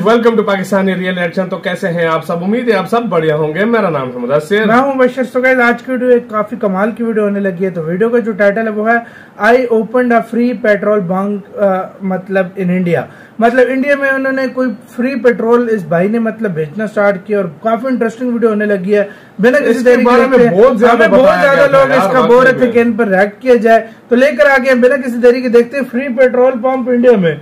Welcome to Pakistani real action. तो कैसे हैं आप सब? उम्मीद है आप सब बढ़िया होंगे। मेरा नाम है मुदस्सिर, मैं हूं बशर। तो गाइस आज की वीडियो एक काफी कमाल की वीडियो होने लगी है। तो वीडियो का जो टाइटल है वो है I opened a free petrol bunk मतलब इन इंडिया। मतलब इंडिया में उन्होंने कोई फ्री पेट्रोल इस भाई ने मतलब बेचना स्टार्ट किया और काफी इंटरेस्टिंग वीडियो होने लगी है। बिना किसी देरी के बहुत ज्यादा लोग इसका बोल रहे थे कि इन पर रिएक्ट किया जाए, तो लेकर आ गए बिना किसी देरी के। देखते हैं फ्री पेट्रोल पंप इंडिया में।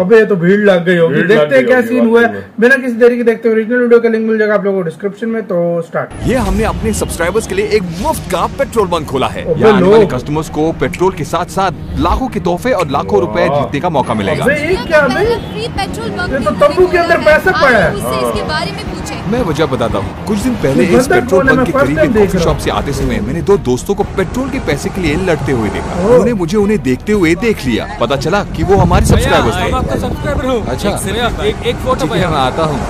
अबे ये तो भीड़ लग गई होगी। देखते हैं क्या सीन हुआ है। बिना किसी देरी के देखते हैं। ओरिजिनल वीडियो का लिंक मिल जाएगा आप लोगों को डिस्क्रिप्शन में। तो स्टार्ट। ये हमने अपने सब्सक्राइबर्स के लिए एक मुफ्त का पेट्रोल बंक खोला है। यहाँ आने वाले कस्टमर्स को पेट्रोल के साथ साथ लाखों के तोहफे और लाखों रुपए जीतने का मौका मिलेगा। क्या फ्री पेट्रोल बंक तो तंबू के अंदर पैसा पड़ा है। इसके बारे में पूछे। मैं वजह बताता हूँ। कुछ दिन पहले इस पेट्रोल बंक के करीब एक कॉफी शॉप से आते समय मैंने दो दोस्तों को पेट्रोल के पैसे के लिए लड़ते हुए देखा। उन्होंने मुझे उन्हें देखते हुए देख लिया। पता चला कि वो हमारे सब्सक्राइबर्स थे। अच्छा, एक फोटो मैं आता हूँ।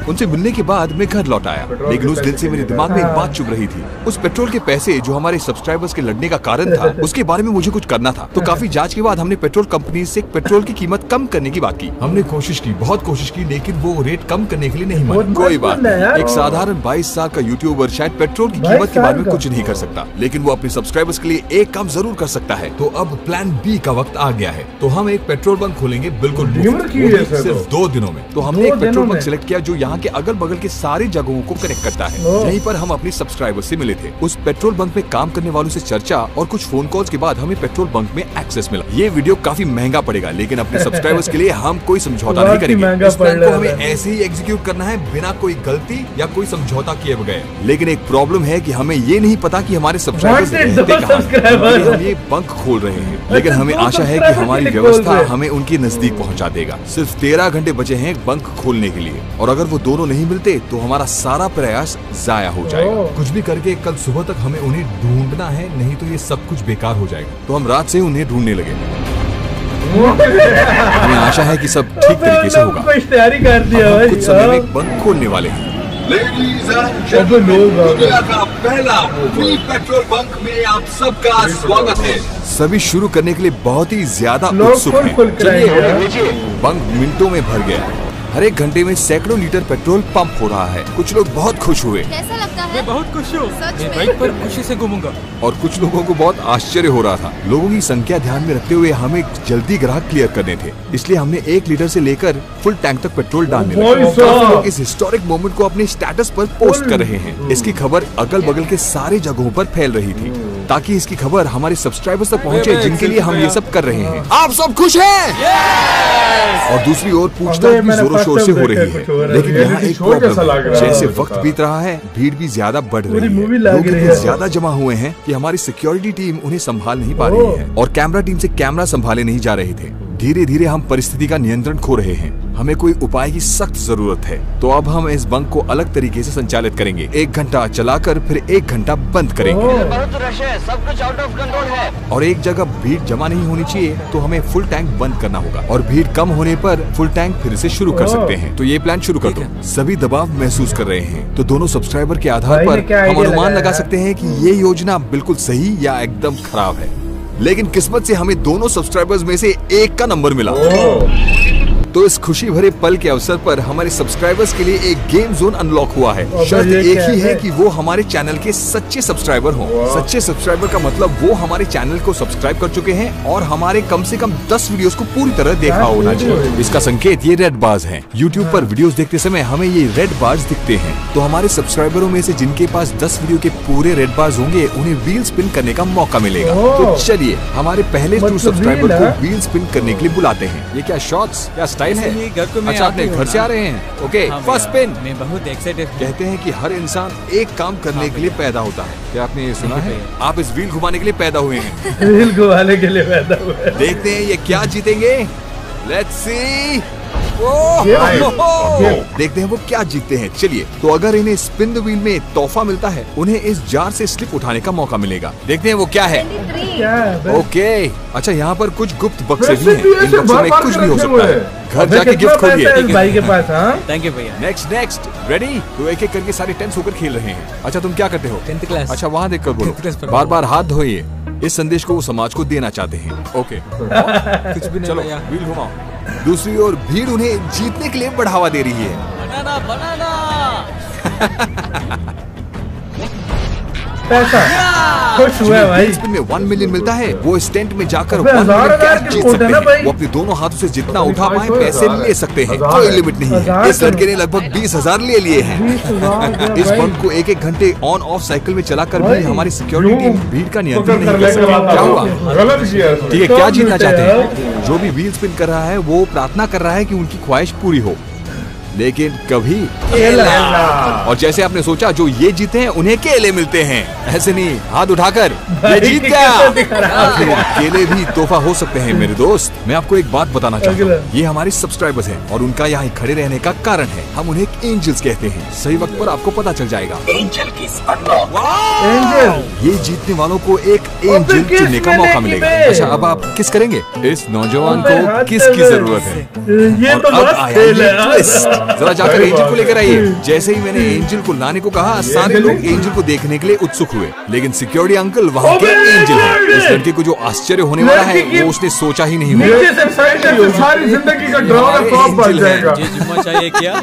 उनसे मिलने के बाद मैं घर लौट आया, लेकिन उस दिन से मेरे दिमाग में एक बात चुभ रही थी। उस पेट्रोल के पैसे जो हमारे सब्सक्राइबर्स के लड़ने का कारण था, उसके बारे में मुझे कुछ करना था। तो काफी जांच के बाद हमने पेट्रोल कंपनी से पेट्रोल की कीमत कम करने की बात की। हमने कोशिश की, बहुत कोशिश की, लेकिन वो रेट कम करने के लिए नहीं माने। कोई बात नहीं, एक साधारण 22 साल का यूट्यूबर शायद पेट्रोल की कीमत के बारे में कुछ नहीं कर सकता, लेकिन वो अपने सब्सक्राइबर्स के लिए एक काम जरूर कर सकता है। तो अब प्लान बी का वक्त आ गया है। तो हम एक पेट्रोल बंक खोलेंगे बिल्कुल सिर्फ 2 दिनों में। तो हमने एक पेट्रोल बंक सिलेक्ट किया जो यहाँ के अगल बगल के सारी जगहों को कनेक्ट करता है। यहीं पर हम अपने सब्सक्राइबर्स से मिले थे। उस पेट्रोल बंक में काम करने वालों से चर्चा और कुछ फोन कॉल्स के बाद हमें पेट्रोल बंक में एक्सेस मिला। ये वीडियो काफी महंगा पड़ेगा, लेकिन अपने सब्सक्राइबर्स के लिए हम कोई समझौता नहीं करेंगे। इस प्लान को हमें ऐसे ही एग्जीक्यूट करना है बिना कोई गलती या कोई समझौता किए बगैर। लेकिन एक प्रॉब्लम है कि हमें ये नहीं पता कि हमारे सब्सक्राइबर्स हम ये बंक खोल रहे हैं, लेकिन हमें आशा है कि हमारी व्यवस्था हमें उनके नजदीक पहुंचा देगा। सिर्फ 13 घंटे बचे हैं बंक खोलने के लिए, और अगर वो दोनों नहीं मिलते तो हमारा सारा प्रयास जाया हो जाएगा। कुछ भी करके कल सुबह तक हमें उन्हें ढूंढना है, नहीं तो ये सब कुछ बेकार हो जाएगा। तो हम रात से उन्हें ढूंढने लगे। हमें आशा है कि सब ठीक तरीके से होगा। तैयारी कर दिया भाई। कुछ समय में बंक खोलने वाले हैं। दुनिया का पहला फ्री पेट्रोल बंक में आप सबका स्वागत है। सभी शुरू करने के लिए बहुत ही ज्यादा उत्सुक हैं। चलिए, बंक मिनटों में भर गया। हर एक घंटे में सैकड़ों लीटर पेट्रोल पंप हो रहा है। कुछ लोग बहुत खुश हुए। कैसा लगता है? मैं बहुत खुश हूँ। सच में? बाइक पर खुशी से घूमूंगा। और कुछ लोगों को बहुत आश्चर्य हो रहा था। लोगों की संख्या ध्यान में रखते हुए हमें जल्दी ग्राहक क्लियर करने थे, इसलिए हमने 1 लीटर से लेकर फुल टैंक तक पेट्रोल डालने लगे। लोग इस हिस्टोरिक मोमेंट को अपने स्टेटस पर पोस्ट कर रहे हैं। इसकी खबर अगल बगल के सारे जगहों पर फैल रही थी, ताकि इसकी खबर हमारे सब्सक्राइबर्स तक पहुंचे जिनके लिए हम ये सब कर रहे हैं। आप सब खुश हैं? और दूसरी ओर पूछताछ भी जोरों शोर से हो रही है, लेकिन यहाँ एक प्रॉब्लम है। जैसे वक्त बीत रहा है, भीड़ भी ज्यादा बढ़ रही है। लोग इतने ज्यादा जमा हुए हैं कि हमारी सिक्योरिटी टीम उन्हें संभाल नहीं पा रही है, और कैमरा टीम से कैमरा संभाले नहीं जा रहे थे। धीरे धीरे हम परिस्थिति का नियंत्रण खो रहे हैं। हमें कोई उपाय की सख्त जरूरत है। तो अब हम इस बंक को अलग तरीके से संचालित करेंगे। 1 घंटा चलाकर फिर 1 घंटा बंद करेंगे। बहुत रश है, सब कुछ आउट ऑफ कंट्रोल है। और एक जगह भीड़ जमा नहीं होनी चाहिए, तो हमें फुल टैंक बंद करना होगा, और भीड़ कम होने पर फुल टैंक फिर से शुरू कर सकते हैं। तो ये प्लान शुरू कर दो। सभी दबाव महसूस कर रहे हैं, तो दोनों सब्सक्राइबर के आधार पर हम अनुमान लगा सकते हैं कि ये योजना बिल्कुल सही या एकदम खराब है। लेकिन किस्मत से हमें दोनों सब्सक्राइबर्स में से एक का नंबर मिला। तो इस खुशी भरे पल के अवसर पर हमारे सब्सक्राइबर्स के लिए एक गेम जोन अनलॉक हुआ है। शर्त एक ही है कि वो हमारे चैनल के सच्चे सब्सक्राइबर हों। सच्चे सब्सक्राइबर का मतलब वो हमारे चैनल को सब्सक्राइब कर चुके हैं और हमारे कम से कम 10 वीडियोस को पूरी तरह देखा होना चाहिए। इसका संकेत ये रेड बार्स हैं। YouTube पर वीडियोस देखते समय हमें ये रेड बार्स दिखते हैं। तो हमारे सब्सक्राइबरों में से जिनके पास 10 वीडियो के पूरे रेड बार्स होंगे, उन्हें व्हील स्पिन करने का मौका मिलेगा। तो चलिए हमारे पहले ट्रू सब्सक्राइबर को व्हील स्पिन करने के लिए बुलाते हैं। ये क्या शॉट्स या स्टाइल है? अच्छा, अपने घर से आ रहे हैं? Okay, first spin. मैं बहुत एक्साइटेड। कहते हैं कि हर इंसान एक काम करने के लिए पैदा होता है। क्या आपने ये सुना है? आप इस व्हील घुमाने के लिए पैदा हुए हैं। व्हील घुमाने के लिए पैदा हुए। देखते हैं ये क्या जीतेंगे। Let's see. देखते हैं वो क्या जीतते हैं। चलिए, तो अगर इन्हें स्पिन द व्हील में तोहफा मिलता है, उन्हें इस जार से स्लिप उठाने का मौका मिलेगा। देखते हैं वो क्या है। ओके, अच्छा, यहाँ पर कुछ गुप्त बक्से भी हैं। इन बक्सों में कुछ भी हो सकता है। घर जाके गिफ्ट खोलिए भाई के पास। थैंक यू भैया। Next ready? तो एक एक करके सारे टेंस होकर खेल रहे हैं। अच्छा, तुम क्या करते हो? 10th class. अच्छा, वहाँ देख कर बोलो। बार बार हाथ धोइए। इस संदेश को वो समाज को देना चाहते हैं। ओके, कुछ भी नहीं। चलो व्हील घुमाओ। दूसरी ओर भीड़ उन्हें जीतने के लिए बढ़ावा दे रही है। बनाना बनाना। पैसा खुश हुआ है भाई। स्पिन में 1 मिलियन मिलता है, वो स्टेंट में जाकर अबे 1 मिलियन हजार कैश जीत की सकते है ना हैं। भाई। वो अपने दोनों हाथों से जितना उठा पाए 25 पैसे ले सकते हैं, कोई लिमिट नहीं है। इस लड़के ने लगभग 20,000 ले लिए हैं। 20,000 इस बंक को 1-1 घंटे ऑन ऑफ साइकिल में चलाकर भी भाई। हमारी सिक्योरिटी टीम भीड़ का नियंत्रण पकड़ नहीं कर कर लेकर सकती। आता क्या हूँ। हुआ? गलत किया है। ठीक है, क्या तो जीतना जीते चाहते हैं। हैं? जो भी व्हील स्पिन कर रहा है वो प्रार्थना कर रहा है कि उनकी ख्वाहिश पूरी हो, लेकिन कभी और जैसे आपने सोचा जो ये जीते हैं उन्हें केले मिलते हैं, ऐसे नहीं हाथ उठाकर ये जीत गया। केले भी तोहफा हो सकते हैं मेरे दोस्त। मैं आपको एक बात बताना चाहता हूँ, ये हमारे सब्सक्राइबर्स हैं और उनका यहाँ खड़े रहने का कारण है। हम उन्हें एंजल्स कहते हैं। सही वक्त पर आपको पता चल जाएगा। एंजल ये जीतने वालों को एक एंजल किस चुनने का मिलेगी मौका मिलेगा। बे? अच्छा, अब आप किस करेंगे? इस नौजवान अबे को हाथ किसकी से जरूरत है? ये और तो अब मस्त आया खेल ये है। twist। जरा जाकर एंजल को लेकर आइए। जैसे ही मैंने एंजल को लाने को कहा, सारे लोग एंजल को देखने के लिए उत्सुक हुए, लेकिन सिक्योरिटी अंकल वहाँ के एंजल हैं। इस लड़के को जो आश्चर्य होने वाला है वो उसने सोचा ही नहीं होगा। नीचे से साइड से सारी जिंदगी का ड्रामा फ्लॉप बन जाएगा। ये जुम्मा चाहिए क्या?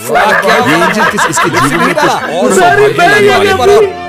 क्या ये एंजल इसके जीवन में कुछ और सारी सौभाग्य लाने वाले हैं?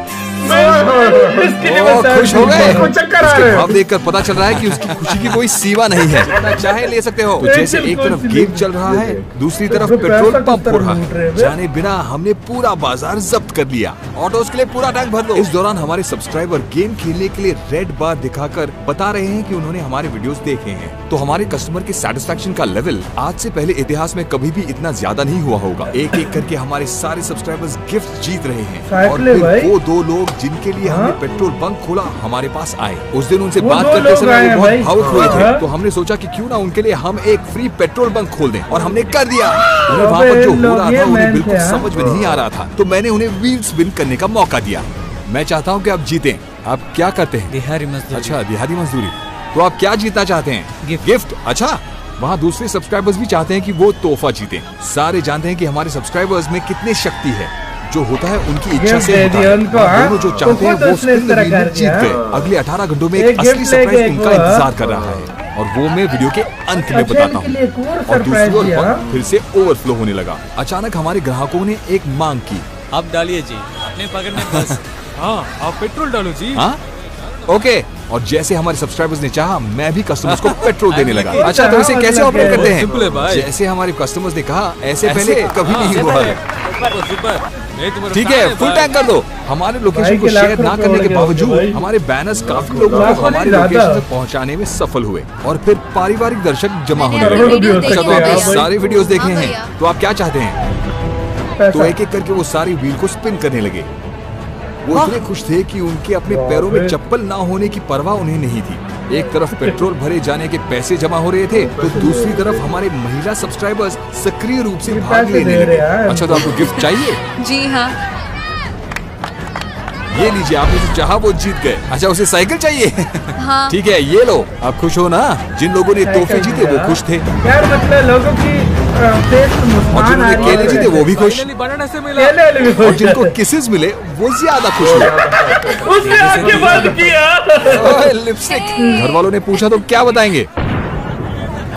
इसके लिए ओ, खुश हो गए। उसको चक्कर आ उसके रहे हैं। भाव देखकर पता चल रहा है कि उसकी खुशी की कोई सीमा नहीं है। जितना चाहे ले सकते हो। तो जैसे एक तरफ गेम चल रहा है, दूसरी तरफ उसमें पेट्रोल पैसा पंप किस हो तरह रहा लूट रहे है। हैं? जाने बिना हमने पूरा बाजार जब्त कर लिया। ऑटोस के लिए पूरा टैंक भर दो। इस दौरान हमारे सब्सक्राइबर गेम खेलने के लिए रेड बार दिखाकर बता रहे हैं कि उन्होंने हमारे वीडियोस देखे हैं। तो हमारे कस्टमर के सेटिस्फेक्शन का लेवल आज से पहले इतिहास में कभी भी इतना ज्यादा नहीं हुआ होगा। एक एक करके हमारे सारे सब्सक्राइबर्स गिफ्ट जीत रहे हैं। और साइकिल है फिर भाई। वो 2 लोग जिनके लिए हमने हाँ? पेट्रोल बंक खोला हमारे पास आए। उस दिन उनसे वो बात 2 करते लोग समय आए वो हैं बहुत भाई। भावुक हुए थे। हाँ? तो हमने सोचा कि क्यों ना उनके लिए हम एक फ्री पेट्रोल बंक खोल दें, और हमने कर दिया। उन्हें वहाँ पर जो हो रहा था उन्हें बिल्कुल समझ में नहीं आ रहा था, तो मैंने उन्हें व्हील स्पिन करने का मौका दिया। मैं चाहता हूँ कि आप जीतें। आप क्या करते हैं? दिहाड़ी मजदूरी। अच्छा, दिहाड़ी मजदूरी। तो आप क्या जीतना चाहते हैं? गिफ्ट। अच्छा, वहाँ दूसरे सब्सक्राइबर्स भी चाहते हैं कि वो तोहफा जीतें। सारे जानते हैं कि हमारे सब्सक्राइबर्स में कितनी शक्ति है। जो होता है उनकी इच्छा से होता है। उनको, दोनों जो चाहते हैं तो वो उसने इस स्पिन तरह व्हील कर में जीत दिया। गए। अगले 18 घंटों में एक एक असली गिफ्ट सरप्राइज लेके उनका एक इंतजार कर रहा है, और वो मैं वीडियो के अंत में अच्छा, बताता इनके लिए एक और हूँ। और सरप्राइज दूसरी ओर दिया। बंक फिर से ओवरफ्लो होने लगा। अचानक हमारे ग्राहकों ने एक मांग की। आप डालिए जी, अपने पकड़ने बस। हाँ, आप पेट्रोल डालो जी। हाँ, ओके। और जैसे हमारे सब्सक्राइबर्स ने चाहा, मैं भी कस्टमर्स को पेट्रोल देने लगा। अच्छा, तो इसे कैसे ऑपरेट करते सिंपल है हैं? भाई। जैसे हमारे कस्टमर्स ने कहा, ऐसे पहले कभी नहीं हुआ है। ठीक है, फुल टैंक कर दो। हमारे लोकेशन भाई को के लाख शेयर ना रुपए करने हो के गए बावजूद भाई। हमारे बैनर्स काफी लोगों को लाखों हमारी नहीं लोकेशन ज्यादा। तक पहुंचाने में सफल हुए, और फिर पारिवारिक दर्शक जमा होने मैंने लगे। वीडियो अच्छा, देखे तो आपने भैया। सारे वीडियोस देखे हाँ हैं, भैया। तो आप क्या चाहते हैं? तो पैसा। एक एक करके वो सारी व्हील को स्पिन करने लगे। वो इतने खुश थे कि उनके अपने पैरों में चप्पल ना होने की परवाह उन्हें नहीं थी। एक तरफ पेट्रोल भरे जाने के पैसे जमा हो रहे थे, तो दूसरी तरफ हमारे महिला सब्सक्राइबर्स सक्रिय रूप से भाग पैसे लेने दे रहे लगे। हैं। अच्छा, तो आपको गिफ्ट चाहिए? जी हाँ। ये लीजिए, आपने जो चाहा वो जीत गए। अच्छा, उसे साइकिल चाहिए? हाँ। ठीक है, ये लो। आप खुश हो ना? जिन लोगों ने तोहफे जीते वो खुश थे, यार मतलब लोगों की फेस पे और मुस्कान आ जिन्होंने रही केले है। जीते वो भी खुश, बनाना से मिला। केले वाले भी और खुश जिनको है। किसेस मिले वो ज्यादा खुश हुए। उसने आगे बंद किया। ओए, लिपस्टिक। घर वालों ने पूछा तो क्या बताएंगे?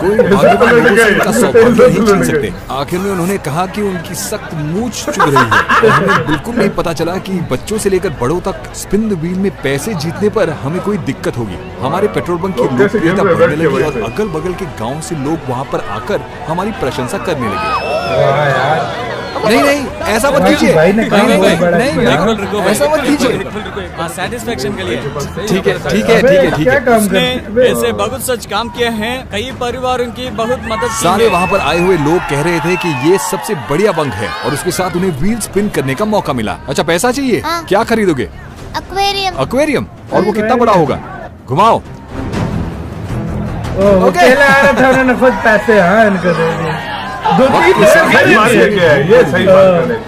कोई भाग्यवान लोगों से उनका सौभाग्य नहीं छीन सकते। आखिर में उन्होंने कहा कि उनकी सख्त मूंछ चुभ रही है, और हमें बिल्कुल नहीं पता चला कि बच्चों से लेकर बड़ों तक स्पिन द व्हील में पैसे जीतने पर हमें कोई दिक्कत होगी। हमारे पेट्रोल बंक की लोकप्रियता बढ़ने लगी, और अगल बगल के गाँव से लोग वहाँ पर आकर हमारी प्रशंसा करने लगे। नहीं नहीं, ऐसा मत कीजिए। भाई ने काम बहुत बड़ा नहीं, किया। नहीं, रुको ऐसा मत कीजिए। हाँ, सेटिस्फेक्शन के लिए। ठीक है, ठीक है, अबे, ठीक है, ठीक क्या है। काम उसने करते हैं? ऐसे बहुत सच काम किए हैं, कई परिवारों की बहुत मदद की सारे है। वहाँ पर आए हुए लोग कह रहे थे कि ये सबसे बढ़िया बंक है, और उसके साथ उन्हें व्हील स्पिन करने का मौका मिला। अच्छा, पैसा चाहिए? हाँ। क्या खरीदोगे? एक्वेरियम। एक्वेरियम। और वो कितना बड़ा होगा? घुमाओ। वो ओके। केले आ रहा था, उन्होंने खुद पैसे हाँ इनको दे दिए। 2-3 सही बात है क्या है? ये सही बात है।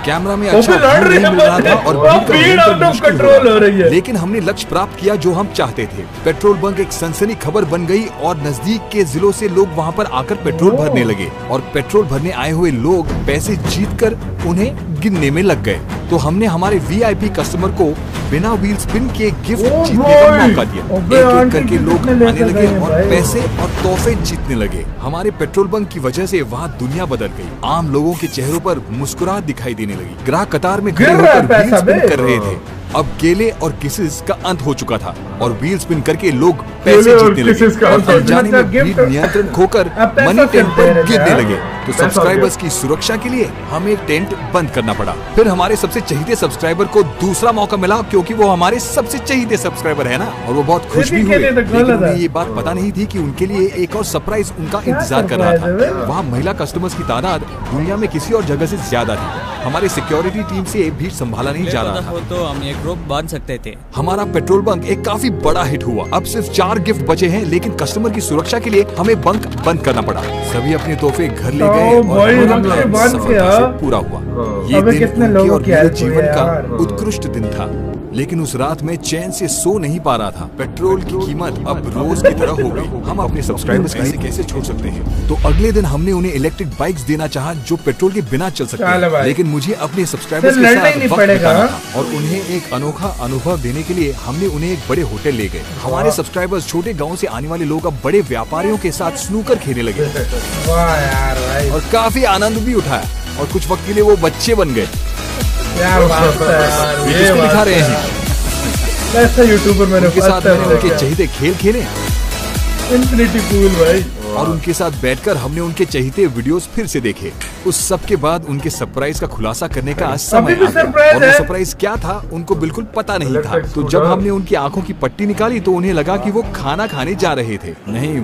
कैमरा में वो अच्छा भी लड़ व्यू रही नहीं है, मिल रहा था, और वो भीड़ का भीड़ नियंत्रण out of मुश्किल हो control रहा हो रही है। लेकिन हमने लक्ष्य प्राप्त किया जो हम चाहते थे। पेट्रोल बंक एक सनसनी खबर बन गई, और नजदीक के जिलों से लोग वहाँ पर आकर पेट्रोल भरने लगे, और पेट्रोल भरने आए हुए लोग पैसे जीतकर उन्हें गिनने में लग गए। तो हमने हमारे VIP कस्टमर को बिना व्हील स्पिन के गिफ्ट जीतने का मौका दिया। एक एक करके लोग आने लगे और पैसे और तोहफे जीतने लगे। हमारे पेट्रोल बंक की वजह से वहाँ दुनिया बदल गई। आम लोगों के चेहरों पर मुस्कुराहट दिखाई देने लगी। ग्राहक कतार में खड़े होकर व्हील स्पिन कर रहे थे। अब गेले और किसेस का अंत हो चुका था और व्हील स्पिन करके लोग पैसे जीतने लगे और अनजाने में भीड़ नियंत्रण खोकर मनी टेंट पर गिरने लगे। तो सब्सक्राइबर्स की सुरक्षा के लिए हमें टेंट बंद करना पड़ा। फिर हमारे सबसे चहीते सब्सक्राइबर को दूसरा मौका मिला क्योंकि वो हमारे सबसे चहीते सब्सक्राइबर है ना, और वो बहुत खुश भी हुए। लेकिन उन्हें ये बात पता नहीं थी कि उनके लिए एक और सरप्राइज उनका इंतजार कर रहा था। वहाँ महिला कस्टमर्स की तादाद दुनिया में किसी और जगह से ज्यादा थी। हमारे सिक्योरिटी टीम से भीड़ संभाला नहीं जा रहा था, तो हम एक ग्रुप बांध सकते थे। हमारा पेट्रोल बंक एक काफी बड़ा हिट हुआ। अब सिर्फ 4 गिफ्ट बचे हैं, लेकिन कस्टमर की सुरक्षा के लिए हमें बंक बंद करना पड़ा। सभी अपने तोहफे घर ले गए और सफलता से पूरा हुआ। ये दिन उनके और मेरे जीवन का उत्कृष्ट दिन था, लेकिन उस रात में चैन से सो नहीं पा रहा था। पेट्रोल की कीमत अब रोज की तरह हो गई। हम अपने सब्सक्राइबर्स कैसे छोड़ सकते हैं? तो अगले दिन हमने उन्हें इलेक्ट्रिक बाइक्स देना चाहा जो पेट्रोल के बिना चल सकते हैं, लेकिन मुझे अपने सब्सक्राइबर्स के साथ वक्त बिताना था और उन्हें एक अनोखा अनुभव देने के लिए हमने उन्हें एक बड़े होटल ले गए। हमारे सब्सक्राइबर्स छोटे गाँव से आने वाले लोग अब बड़े व्यापारियों के साथ स्नूकर खेलने लगे और काफी आनंद भी उठाया और कुछ वक्त के लिए वो बच्चे बन गए। ये दिखा रहे हैं ऐसा यूट्यूबर मैंने उनके साथ उनके चहीते खेल खेले इन्फिनिटी पूल भाई, और उनके साथ बैठकर हमने उनके चहीते वीडियोस फिर से देखे। उस सब के बाद उनके सरप्राइज का खुलासा करने का समय आ गया और वो सरप्राइज क्या था उनको बिल्कुल पता नहीं था। तो जब हमने उनकी आंखों की पट्टी निकाली तो उन्हें लगा कि वो खाना खाने जा रहे थे। नहीं,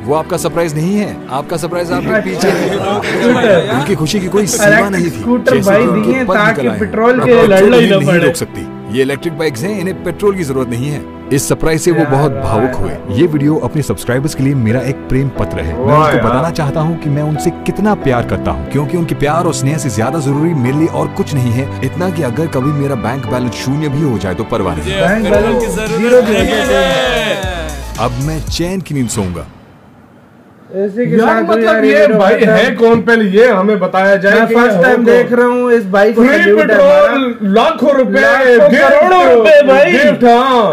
वो आपका सरप्राइज नहीं है। आपका सरप्राइज आपके पीछे है। उनकी खुशी की कोई सीमा नहीं थी। पेट्रोल के लड़ाई नहीं रोक सकती। ये इलेक्ट्रिक बाइक्स हैं, इन्हें पेट्रोल की जरूरत नहीं है। इस सरप्राइज से वो बहुत भावुक हुए। ये वीडियो अपने सब्सक्राइबर्स के लिए मेरा एक प्रेम पत्र है। मैं उनको बताना चाहता हूँ कि मैं उनसे कितना प्यार करता हूँ, क्योंकि उनके प्यार और स्नेह से ज्यादा जरूरी मेरे लिए और कुछ नहीं है। इतना कि अगर कभी मेरा बैंक बैलेंस 0 भी हो जाए तो परवाह नहीं। अब मैं चैन की नींद सोऊंगा। यार मतलब ये भाई है कौन, पहले ये हमें बताया जाए। मैं फर्स्ट टाइम देख रहा हूँ इस बाइक पेट्रोल, लाखों रुपए, करोड़ों रुपए भाई,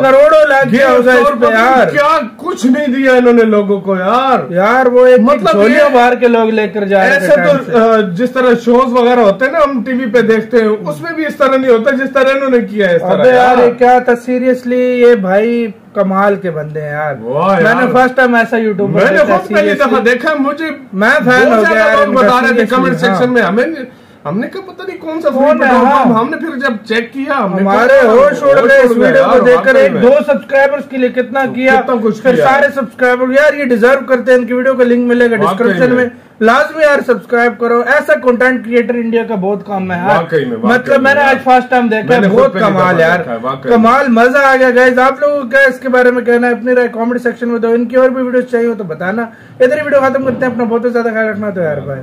करोड़ों लाख यार, क्या कुछ नहीं दिया इन्होंने लोगों को यार वो एक मतलब बाहर के लोग लेकर जा रहे हैं। ऐसे तो जिस तरह शोज वगैरह होते हैं ना हम टीवी पे देखते हैं, उसमें भी इस तरह नहीं होता जिस तरह इन्होंने किया है। अबे यार क्या था, सीरियसली ये भाई कमाल के बंदे हैं यार। मैंने फर्स्ट टाइम ऐसा यूट्यूब मैंने खुद पहली दफा देखा। मुझे मैं फैन हो गया यार। बता रहे थे कमेंट सेक्शन में, हमने कहा पता नहीं कौन सा फोन है। हमने फिर जब चेक किया हमारे होश उड़ गए इस वीडियो को देखकर। 2 सब्सक्राइबर्स के लिए कितना किया, फिर सारे सब्सक्राइबर यार ये डिजर्व करते हैं। इनकी वीडियो का लिंक मिलेगा डिस्क्रिप्शन में, लाजमी यार सब्सक्राइब करो। ऐसा कंटेंट क्रिएटर इंडिया का बहुत कम है यार। मतलब मैंने आज फर्स्ट टाइम देखा, बहुत कमाल यार, कमाल, मजा आ गया गाइस। आप लोगों को क्या इसके बारे में कहना है अपनी राय कमेंट सेक्शन में दो। इनकी और भी वीडियोस चाहिए हो तो बताना। इधर ही वीडियो खत्म करते हैं। अपना बहुत ज्यादा ख्याल रखना तो यार भाई।